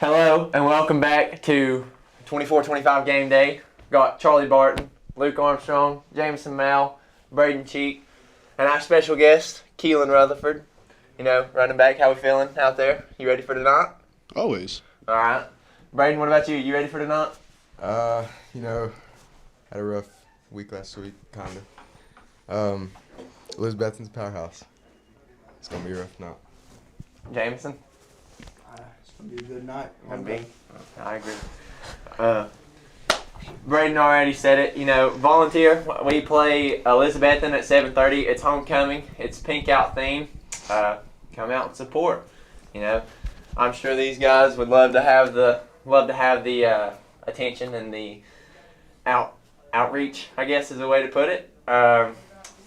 Hello and welcome back to 24-25 Game Day. Got Charlie Barton, Luke Armstrong, Jameson Mal, Braden Cheek, and our special guest, Keelan Rutherford. Running back, how we feeling out there? You ready for tonight? Always. All right. Braden, what about you? You ready for tonight? Had a rough week last week, kind of. Elizabethton's powerhouse. It's going to be a rough night. Jameson? It's going to be a good night. I agree. Braden already said it. Volunteer. We play Elizabethton at 7:30. It's homecoming. It's pink out theme. Come out and support. I'm sure these guys would love to have the attention and the outreach, I guess is a way to put it.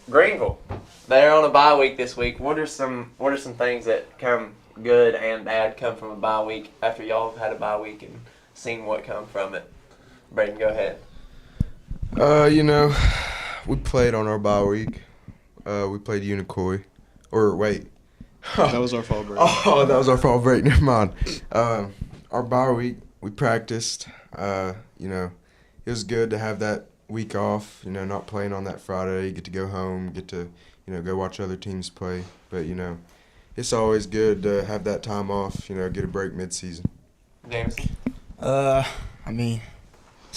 Greenville, they're on a bye week this week. What are some things that come good and bad come from a bye week after y'all have had a bye week and seen what come from it? Braden, go ahead. We played on our bye week. We played Unicoi. Or wait. That was our fault, Braden. Oh, that was our fault, Braden. Never mind. Our bye week, we practiced. It was good to have that week off, not playing on that Friday, get to go home, get to, go watch other teams play. But, it's always good to have that time off, get a break mid-season. James? That's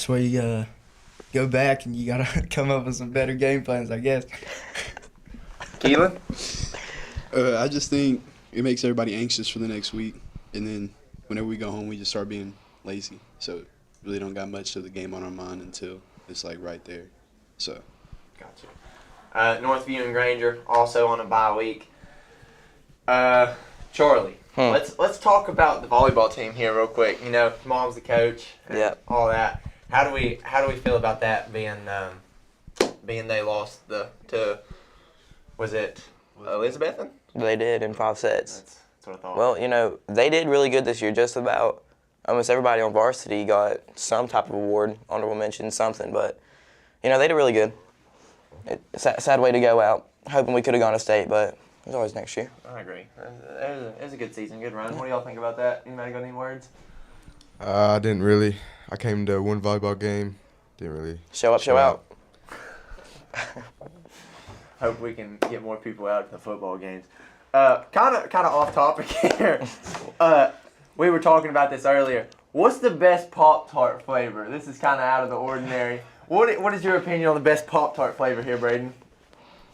where you gotta go back and you gotta come up with some better game plans, I guess. Keelan? I just think it makes everybody anxious for the next week. And then whenever we go home, we just start being lazy. So really don't got much of the game on our mind until it's like right there. So. Gotcha. Northview and Granger also on a bye week. Charlie, let's talk about the volleyball team here real quick. Mom's the coach. Yeah. All that. How do we feel about that being they lost to was it Elizabethton? They did in 5 sets. That's what I thought. Well, they did really good this year. Just about almost everybody on varsity got some type of award, honorable mention, something. But, they did really good. It's a sad way to go out. Hoping we could have gone to state, but there's always next year. I agree. It was a good season, good run. What do y'all think about that? Anybody got any words? I didn't really. I came to one volleyball game. Didn't really. Show up, show out. Hope we can get more people out at the football games. Kind of off topic here. We were talking about this earlier. What's the best Pop-Tart flavor? This is kind of out of the ordinary. What is your opinion on the best Pop-Tart flavor here, Braden?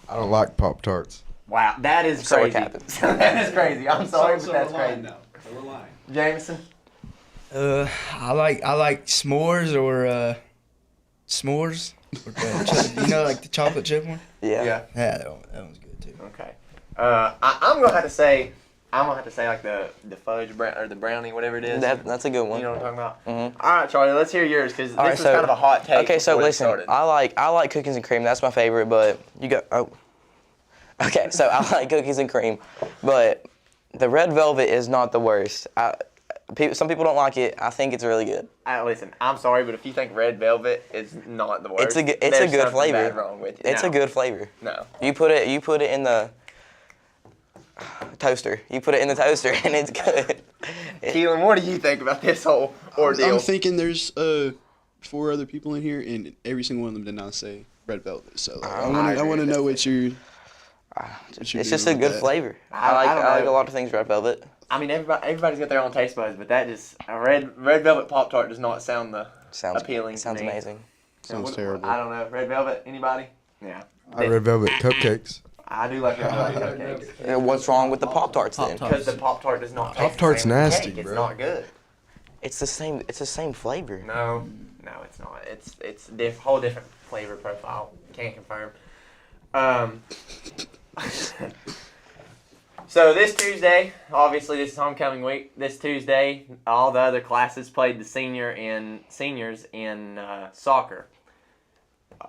I don't like Pop-Tarts. Wow, that is So it crazy. happens. That is crazy. I'm sorry, but that's crazy. We're lying. Jameson? I like s'mores or s'mores. Like the chocolate chip one? Yeah. Yeah. Yeah, that one's good too. Okay. I'm gonna have to say like the fudge or the brownie, whatever it is. That's a good one. You know what I'm talking about? Mm-hmm. All right, Charlie, let's hear yours because this All right, was so- kind of a hot take. Okay, so before this listen, started. I like cookies and cream. That's my favorite, but you got Okay, so I like cookies and cream, but the red velvet is not the worst. Some people don't like it. I think it's really good. Listen, I'm sorry, but if you think red velvet is not the worst, It's a good something flavor. bad wrong with you. It's a good flavor. No. You put it in the toaster. You put it in the toaster and it's good. Keelan, what do you think about this whole ordeal? I'm thinking there's 4 other people in here, and every single one of them did not say red velvet. So I want to know what you're. It's just a good flavor. I I like know. a lot of things red velvet. I mean, everybody's got their own taste buds, but that just a red velvet Pop Tart does not sound appealing. Sounds to me. amazing. Sounds terrible. I don't know. Red velvet. Anybody? Yeah. I like red velvet cupcakes. I do like red velvet cupcakes. What's wrong with the Pop-Tarts then? Because the Pop Tart does not. taste Pop-Tart's the same as nasty, cake. bro. It's not good. It's the same flavor. No, it's not. It's whole different flavor profile. Can't confirm. So this Tuesday, obviously this is homecoming week. This Tuesday, all the other classes played the seniors in soccer.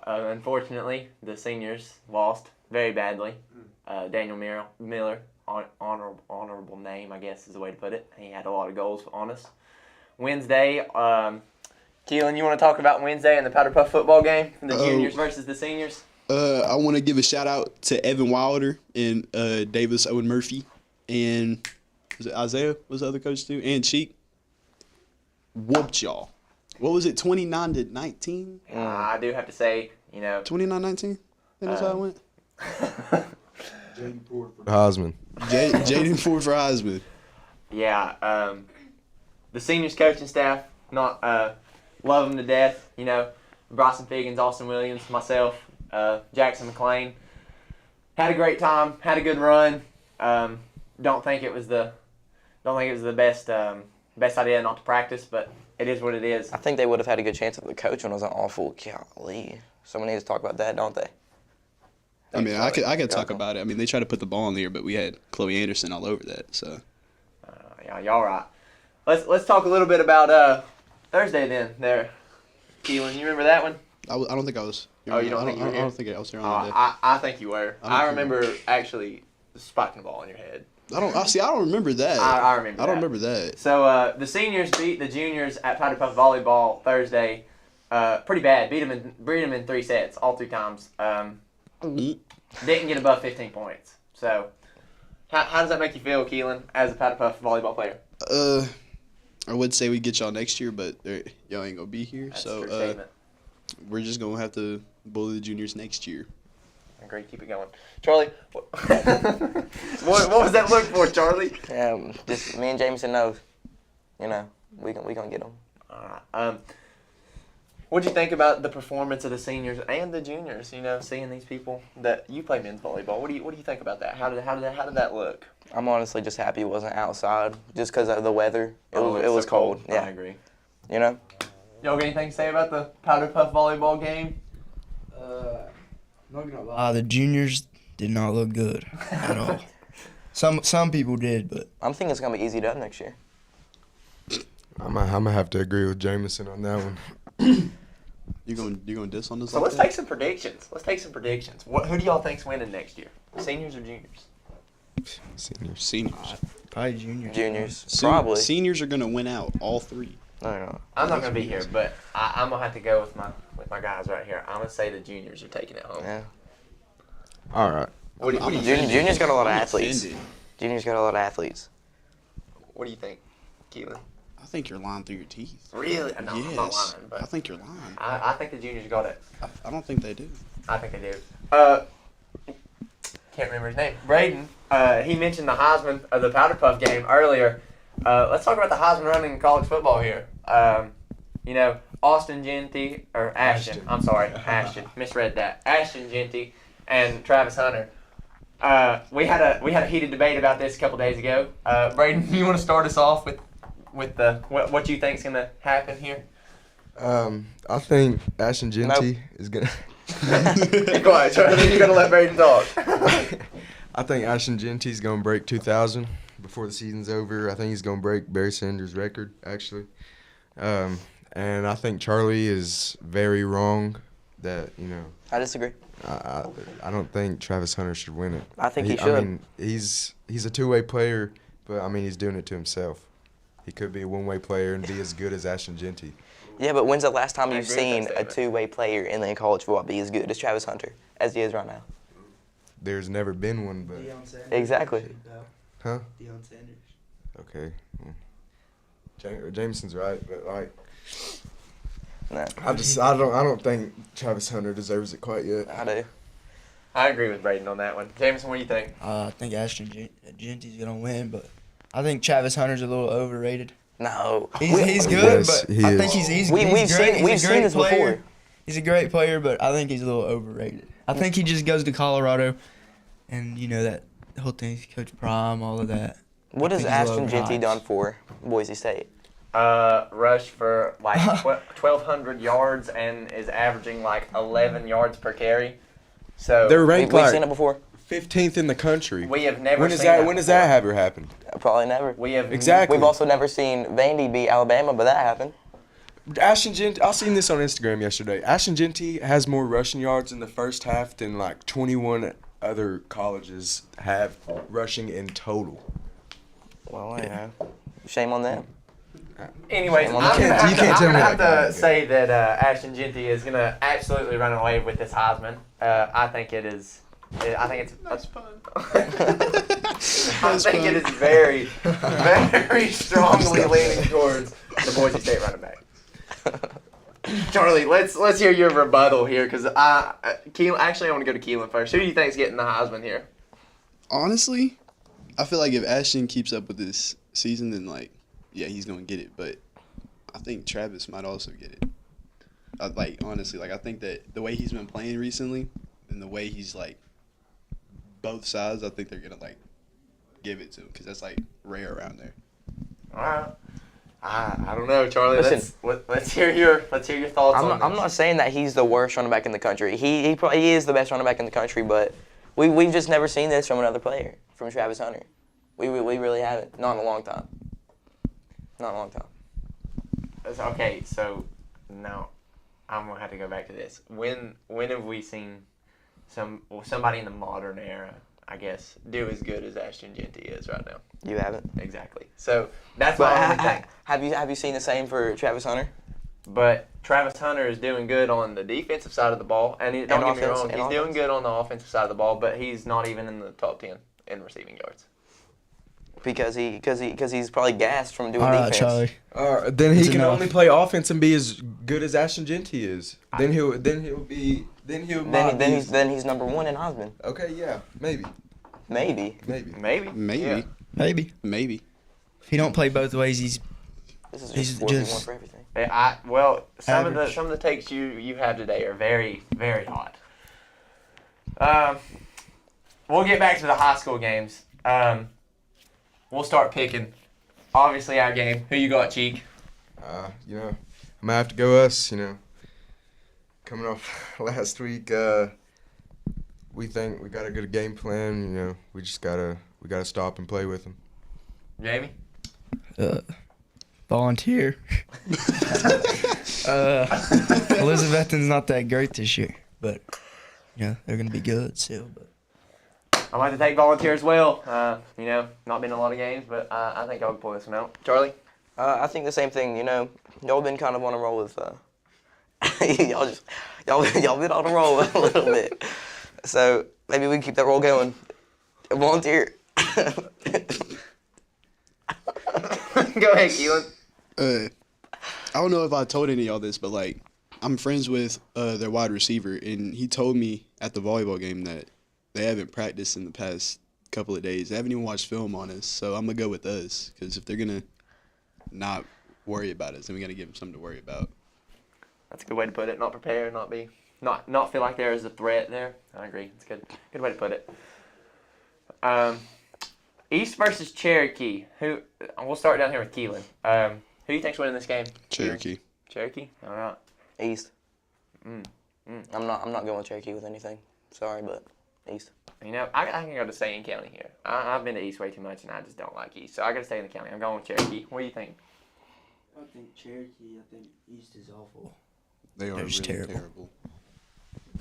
Unfortunately, the seniors lost very badly. Daniel Miller, honorable name, I guess is the way to put it. He had a lot of goals on us. Wednesday, Keelan, you want to talk about Wednesday and the Powder Puff football game? The juniors versus the seniors? I want to give a shout out to Evan Wilder and Davis Owen Murphy and was it Isaiah was the other coach too, and Cheek. whooped y'all. What was it, 29-19? I do have to say, 29-19? I think that's how it went. Jaden Ford for Heisman. Jaden Ford for Heisman. Yeah, the seniors coaching staff, not love them to death. Bryson Figgins, Austin Williams, myself, Jackson McClain. Had a great time. Had a good run. Don't think it was the best idea not to practice, but it is what it is. I think they would have had a good chance if the coach one wasn't awful. Golly, someone needs to talk about that, don't they? I mean, I could talk about it. I mean, they tried to put the ball in the air, but we had Chloe Anderson all over that. So. Yeah, y'all right. Let's talk a little bit about Thursday then. There, Keelan, you remember that one? I don't think I was. Oh, you don't think you were I here? don't think I was here on that day. I think you were. I I remember actually spiking the ball in your head. I don't remember that. I remember that. I don't remember that. So the seniors beat the juniors at Powder Puff Volleyball Thursday. Pretty bad. Beat them in 3 sets, all 3 times. Didn't get above 15 points. So how does that make you feel, Keelan, as a Powder Puff volleyball player? I would say we get y'all next year, but y'all ain't gonna be here. That's a so true statement. we're just gonna have to bully the juniors next year. Great, keep it going, Charlie. What was that look for, Charlie? Just me and Jameson knows. We gonna get them. All right. What'd you think about the performance of the seniors and the juniors? Seeing these people that you play men's volleyball. What do you think about that? How did that look? I'm honestly just happy it wasn't outside, just because of the weather. It It's was so cold. I Yeah, agree. Y'all Y'all got anything to say about the Powder Puff volleyball game? Not gonna lie, the juniors did not look good at all. Some people did, but I'm thinking it's gonna be easy dub next year. I'm gonna have to agree with Jameson on that one. You going diss on this? So let's take some predictions. Who do y'all think's winning next year? Seniors or juniors? Seniors. probably juniors. Juniors, probably. Seniors are gonna win out, all 3. No. I'm not gonna be here, but I'm gonna have to go with my guys right here. I'm gonna say the juniors are taking it home. Yeah. All right. What do you Juniors got a lot of I'm athletes. offended. Juniors got a lot of athletes. What do you think, Keelan? I think you're lying through your teeth. Really? No, Yes. I'm not lying, but I think you're lying. I think the juniors got it. I don't think they do. I think they do. Can't remember his name. Braden. He mentioned the Heisman of the Powder Puff game earlier. Let's talk about the Heisman running in college football here. Austin Genty or Ashton. I'm sorry, Ashton. Misread that. Ashton Genty and Travis Hunter. We had a heated debate about this a couple days ago. Braden, you want to start us off with what you think's gonna happen here? I think Ashton Genty is gonna. Be quiet, Charlie. You're gonna let Braden talk. I think Ashton Genty's gonna break 2,000 before the season's over. I think he's gonna break Barry Sanders' record, actually. And I think Charlie is very wrong that I disagree. I don't think Travis Hunter should win it. I think he should. I mean, he's a two-way player, but I mean he's doing it to himself. He could be a one-way player and be as good as Ashton Genty. Yeah, but when's the last time I you've agree with seen that a statement. two-way player in the college football be as good as Travis Hunter as he is right now? There's never been one, but Exactly. huh? Deion Sanders. Okay. Jameson's right, but like No, I don't think Travis Hunter deserves it quite yet. I do. I agree with Braden on that one. Jameson, what do you think? I think Ashton Genty's gonna win, but I think Travis Hunter's a little overrated. No. He's good, Yes, but he I is. think he's We've great. seen He's a great this player. before. He's a great player, but I think he's a little overrated. I think he just goes to Colorado, and that whole thing, Coach Prime, all of that. What I has think he's a little Ashton Genty overhyped. done for Boise State? Rushed for like 1,200 yards and is averaging like 11 yards per carry. So They're We've ranked seen like it before. 15th in the country. we have never When does seen that when does that before. ever happen? Probably never. We have Exactly. We've also never seen Vandy beat Alabama, but that happened. Ashton Genty, I seen this on Instagram yesterday. Ashton Genty has more rushing yards in the first half than like 21 other colleges have rushing in total. Well, shame on them. Anyways, You I'm can't- gonna you can't tell me have that. to say that Ashton Genty is gonna absolutely run away with this Heisman. I think it is. I think it's. Nice pun. I think it is very, very strongly leaning towards the the Boise State running back. Charlie, let's hear your rebuttal here, because Keelan. Actually, I want to go to Keelan first. Who do you think's getting the Heisman here? Honestly, I feel like if Ashton keeps up with this season, then yeah, he's gonna get it. But I think Travis might also get it. Honestly, I think that the way he's been playing recently and the way he's both sides, I think they're gonna give it to him because that's rare around there. All right. I don't know, Charlie. Listen, Let's hear your thoughts on this. I'm not saying that he's the worst running back in the country. He probably is the best running back in the country, but we've just never seen this from another player, from Travis Hunter. We really haven't. Not in a long time. Not in a long time. Okay, so now I'm gonna have to go back to this. When have we seen somebody in the modern era, I guess, do as good as Ashton Jeanty is right now? You haven't. Exactly. So that's my only thing. Have you seen the same for Travis Hunter? But Travis Hunter is doing good on the defensive side of the ball, and don't get me wrong, he's doing good on the offensive side of the ball, but he's not even in the top 10 in receiving yards. Because he's probably gassed from doing All right, defense. Charlie. Then he That's can enough. only play offense and be as good as Ashton Jeanty is. Then he'll be. Then he's number one in Heisman. Okay, yeah, maybe. Maybe. Yeah. Maybe. If he don't play both ways, he's This is He's just 4v1 just- for everything. Some of Average. the takes you have today are very, very hot. We'll get back to the high school games. We'll start picking. Obviously, our game. Who you got, Cheek? I'm gonna have to go us. Coming off last week, we think we got a good game plan. We just gotta stop and play with them. Jamie? volunteer. Elizabethton's not that great this year, but they're gonna be good still. But I might have to take volunteer as well. Not been in a lot of games, but I think y'all can pull this one out. Charlie? I think the same thing. Y'all been kind of on a roll with. y'all been on a roll a little bit. So maybe we can keep that roll going. Volunteer. Go ahead, Keelan. I don't know if I told any of y'all this, but I'm friends with their wide receiver, and he told me at the volleyball game that they haven't practiced in the past couple of days. They haven't even watched film on us, so I'm gonna go with us because if they're gonna not worry about us, then we gotta give them something to worry about. That's a good way to put it. Not prepare, not feel like there is a threat there. I agree. It's good way to put it. East versus Cherokee. We'll start down here with Keelan. Who do you think's winning this game? Cherokee. Cherokee. All right. East. I'm not going with Cherokee with anything. Sorry, but East. I can go to stay in county here. I've been to East way too much, and I just don't like East. So I got to stay in the county. I'm going with Cherokee. What do you think? I think Cherokee. I think East is awful. They are They're just really terrible.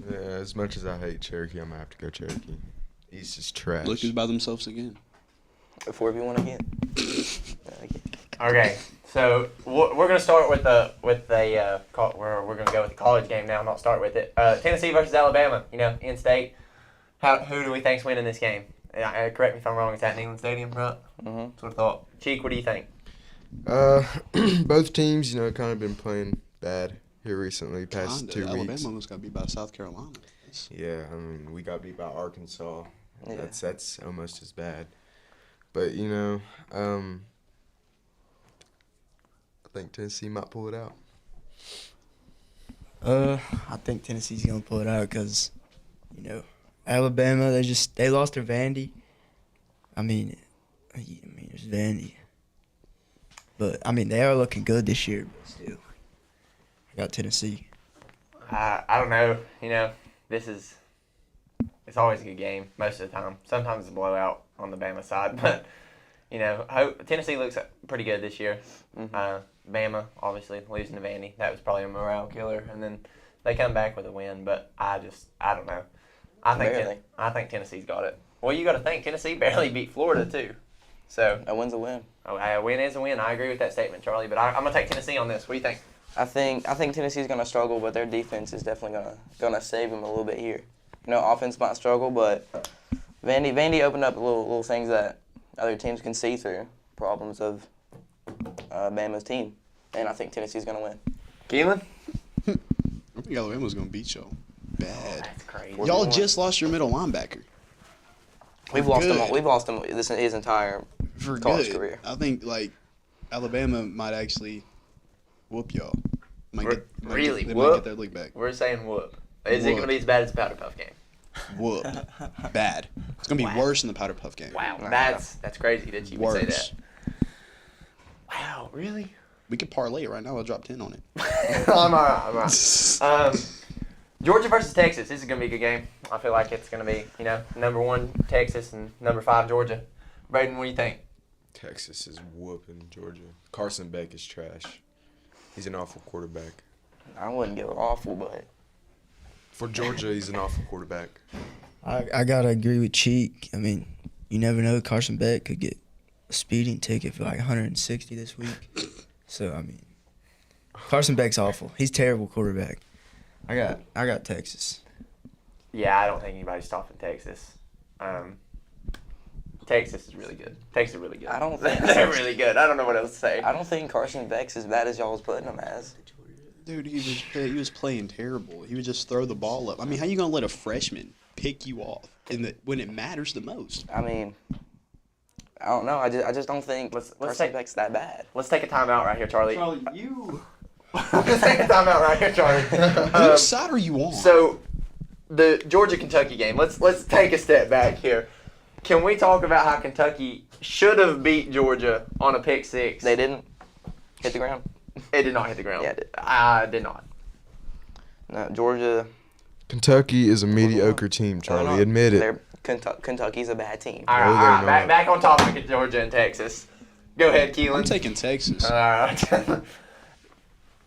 Yeah, as much as I hate Cherokee, I'm gonna have to go Cherokee. East is trash. Look who's by themselves again. 4v1 again. Okay, so we're gonna start with we're gonna go with the college game now. Not start with it. Tennessee versus Alabama. In state. Who do we think's winning this game? Correct me if I'm wrong. It's at Neyland Stadium, right? Mm-hmm. That's what I thought. Cheek, what do you think? Both teams, kind of been playing bad here recently, past 2 weeks. Alabama almost got beat by South Carolina. Yeah, we got beat by Arkansas. Yeah. That's almost as bad. But I think Tennessee might pull it out. I think Tennessee's gonna pull it out because, Alabama they lost their Vandy. I mean, it's Vandy, but they are looking good this year. But still, I got Tennessee. I don't know. It's always a good game most of the time. Sometimes it's a blowout on the Bama side, but Tennessee looks pretty good this year. Mm-hmm. Bama obviously losing to Vandy, that was probably a morale killer, and then they come back with a win. But I don't know. I think Tennessee's got it. Well, you got to think Tennessee barely beat Florida too, so A win's a win. a win is a win. I agree with that statement, Charlie. But I'm gonna take Tennessee on this. What do you think? I think Tennessee's gonna struggle, but their defense is definitely gonna save them a little bit here. Offense might struggle, but Vandy opened up little things that other teams can see through. Problems of Bama's team. and I think Tennessee's going to win. Keelan? I think Alabama's gonna beat y'all. Bad. That's crazy. Y'all just lost your middle linebacker We've For lost good. him. We've lost him his entire for college good. career. I think like Alabama might actually whoop y'all. Really? They might Whoop? get their league back. We're saying whoop. Is it going to Whoop. be as bad as the Powder Puff game? Whoop. Bad. It's gonna be Wow. worse than the Powder Puff game. Wow, Nah. that's crazy that you would say Worse. that. Wow, really? We could parlay it right now. I'll drop 10 on it. I'm alright. Georgia versus Texas. This is gonna be a good game. I feel like it's gonna be, number 1 Texas and number 5 Georgia. Braden, what do you think? Texas is whooping Georgia. Carson Beck is trash. He's an awful quarterback. I wouldn't give it awful, but For Georgia, he's an awful quarterback. I gotta agree with Cheek. I mean, you never know. Carson Beck could get a speeding ticket for like 160 this week. So I mean, Carson Beck's awful. He's a terrible quarterback. I got Texas. Yeah, I don't think anybody's stopping Texas. Texas is really good. Texas is really good. I don't think They're really good. I don't know what else to say. I don't think Carson Beck's as bad as y'all was putting him as. Dude, he was playing terrible. He would just throw the ball up. I mean, how you gonna let a freshman pick you off when it matters the most? I mean, I don't know. I just don't think Let's Carson take- Beck's that bad. Let's take a timeout right here, Charlie. Charlie, you. Let's take a timeout right here, Charlie. Whose side are you on? So, the Georgia-Kentucky game. Let's take a step back here. Can we talk about how Kentucky should have beat Georgia on a pick six? They didn't hit the ground. It did not hit the ground. Yeah, it did. I did not. No, Georgia. Kentucky is a mediocre team, Charlie. Admit it. Kentucky's a bad team. All right, No, all they're right. not. Back on topic of Georgia and Texas. Go ahead, Keelan. I'm taking Texas. All right.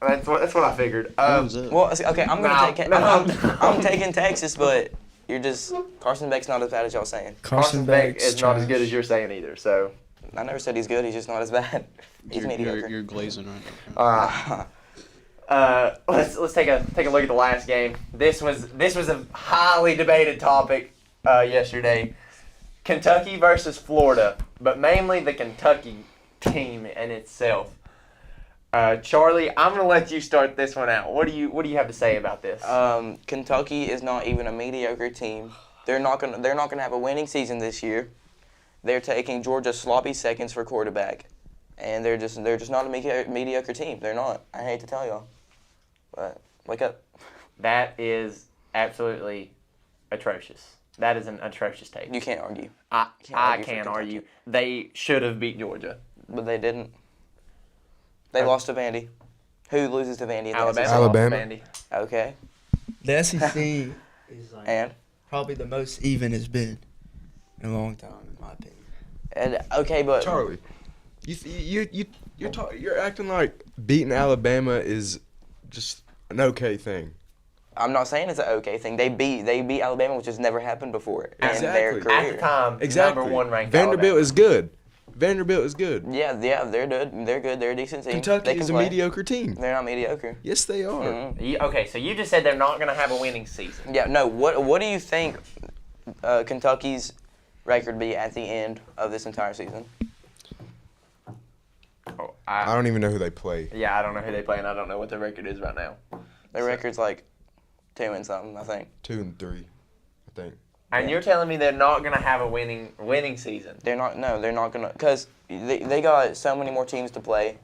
That's what I figured. Thumbs up. Well, okay, I'm gonna No, take. no. I'm taking Texas, but you're just Carson Beck's not as bad as y'all saying. Carson Beck Beck's is not as good trash. as you're saying either. So, I never said he's good. He's just not as bad. He's mediocre. You're glazing right now. all right. Let's take a look at the last game. This was a highly debated topic yesterday. Kentucky versus Florida, but mainly the Kentucky team in itself. Charlie, I'm gonna let you start this one out. What do you have to say about this? Kentucky is not even a mediocre team. They're not gonna have a winning season this year. They're taking Georgia's sloppy seconds for quarterback, and they're just not a mediocre team. They're not. I hate to tell y'all, but wake up. That is absolutely atrocious. That is an atrocious take. You can't argue, I argue for can't Kentucky. argue. They should have beat Georgia. but they didn't. They lost to Vandy. Who loses to Vandy? In the Alabama. SEC? Alabama. lost to Vandy. Okay, The SEC is like and probably the most even it's been in a long time, in my opinion. okay, but Charlie, you're acting like beating Alabama is just an okay thing. I'm not saying it's an okay thing. They beat Alabama, which has never happened before in their Exactly. career. At the time, Exactly. number 1 ranked Vanderbilt Alabama. is good. Vanderbilt is good. Yeah, they're good. They're good. They're a decent team. Kentucky They can is a play. mediocre team. They're not mediocre. Yes, they are. Mm-mm. Okay, so you just said they're not going to have a winning season. Yeah, no. What do you think Kentucky's record be at the end of this entire season? Oh, I don't even know who they play. Yeah, I don't know who they play, and I don't know what their record is right now. Their record's like 2 and something, I think. 2 and 3, I think. And you're telling me they're not going to have a winning season? They're not. No, they're not gonna. Cause they got so many more teams to play.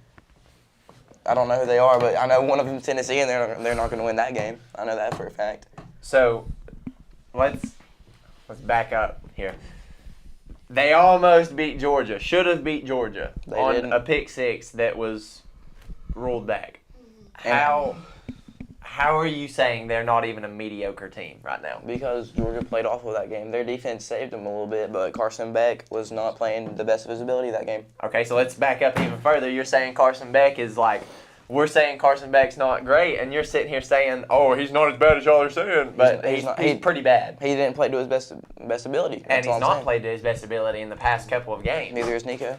I don't know who they are, but I know one of them's Tennessee, and they're not gonna win that game. I know that for a fact. So, let's back up here. They almost beat Georgia. Should have beat Georgia They on didn't. a pick six that was ruled back. How are you saying they're not even a mediocre team right now? Because Georgia played awful that game. Their defense saved them a little bit, but Carson Beck was not playing the best of his ability that game. Okay, so let's back up even further. You're saying Carson Beck is like, we're saying Carson Beck's not great, and you're sitting here saying, oh, he's not as bad as y'all are saying. But he's pretty bad. He didn't play to his best ability. And That's all he's I'm not saying. played to his best ability in the past couple of games. Neither is Nico.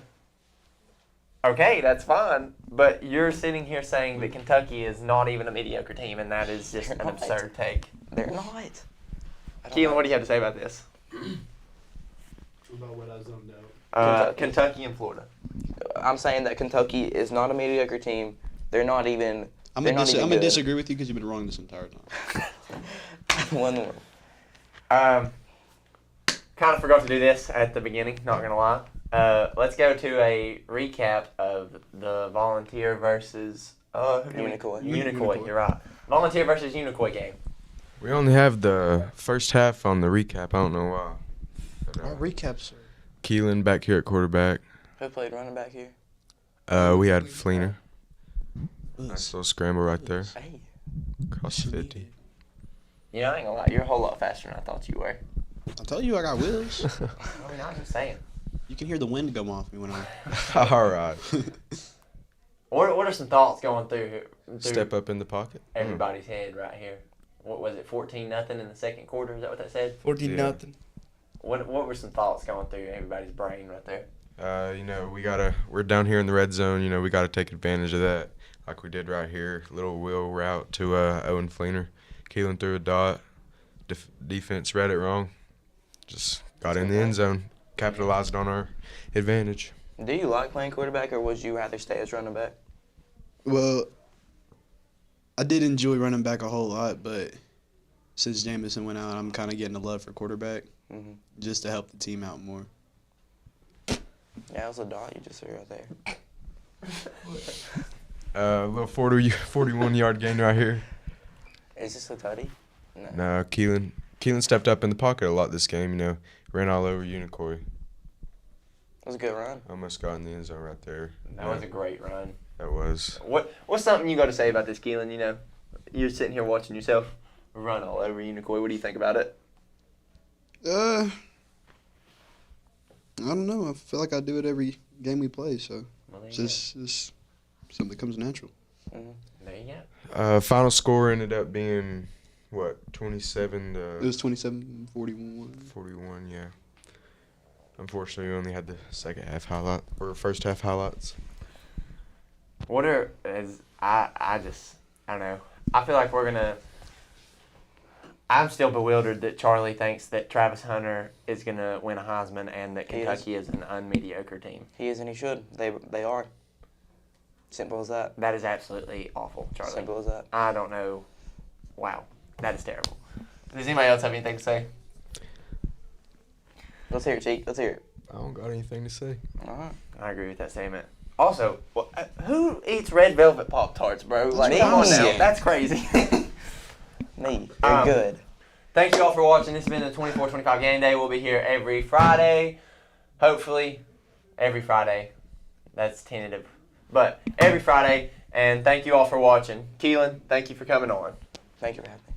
Okay, that's fine. But you're sitting here saying that Kentucky is not even a mediocre team, and that is just an They're not. absurd take. They're not. I don't Keelan, know. what do you have to say about this? About what I zoned out. Kentucky and Florida. I'm saying that Kentucky is not a mediocre team. They're not even. I'm they're gonna not even good. disagree with you because you've been wrong this entire time. One more. Kind of forgot to do this at the beginning, not gonna lie. Let's go to a recap of the Volunteer versus Unicoi. Unicoi, you're right. Volunteer versus Unicoi game. We only have the first half on the recap. I don't know why. But, Our recaps are. Keelan back here at quarterback. Who played running back here? We had Fleener. Nice little scramble right there. Hey. Across the 50. You know, I ain't gonna lie, you're a whole lot faster than I thought you were. I told you I got wheels. I mean, I'm just saying. You can hear the wind come off me when I. All right. What are some thoughts going through Step up in the pocket. everybody's head right here? What was it, 14-0 in the second quarter? Is that what that said? 14 Yeah. nothing. What were some thoughts going through everybody's brain right there? We're down here in the red zone. We gotta take advantage of that, like we did right here. Little wheel route to Owen Fleener. Keelan threw a dot. Defense read it wrong. Just got in the end zone. Capitalized on our advantage. Do you like playing quarterback, or would you rather stay as running back? Well, I did enjoy running back a whole lot, but since Jamison went out, I'm kind of getting a love for quarterback Mm-hmm. just to help the team out more. Yeah, it was a dot you just threw right there. Little 41-yard gain right here. Is this a tutty? No. No, Keelan stepped up in the pocket a lot this game. Ran all over Unicoi. It was a good run. Almost got in the end zone right there. That was a great run. That was. What's something you got to say about this, Keelan? You're sitting here watching yourself run all over Unicoi. What do you think about it? I don't know. I feel like I do it every game we play, so Well, there it's you just something that comes natural. go. There you go. Final score ended up being, what, 27 It to was 27-41. 41, yeah. Unfortunately, we only had the first half highlights. I don't know. I feel like I'm still bewildered that Charlie thinks that Travis Hunter is going to win a Heisman and that He is. Kentucky is an unmediocre team. He is and he should. They are. Simple as that. That is absolutely awful, Charlie. Simple as that. I don't know. Wow. That is terrible. Does anybody else have anything to say? Let's hear it, Cheek. Let's hear it. I don't got anything to say. All right. I agree with that statement. Also, who eats red velvet Pop-Tarts, bro? Like, come on now. crazy. That's crazy. Me. You're good. Thank you all for watching. This has been the 24-25 Game Day. We'll be here every Friday. Hopefully, every Friday. That's tentative. But every Friday. And thank you all for watching. Keelan, thank you for coming on. Thank you for having me.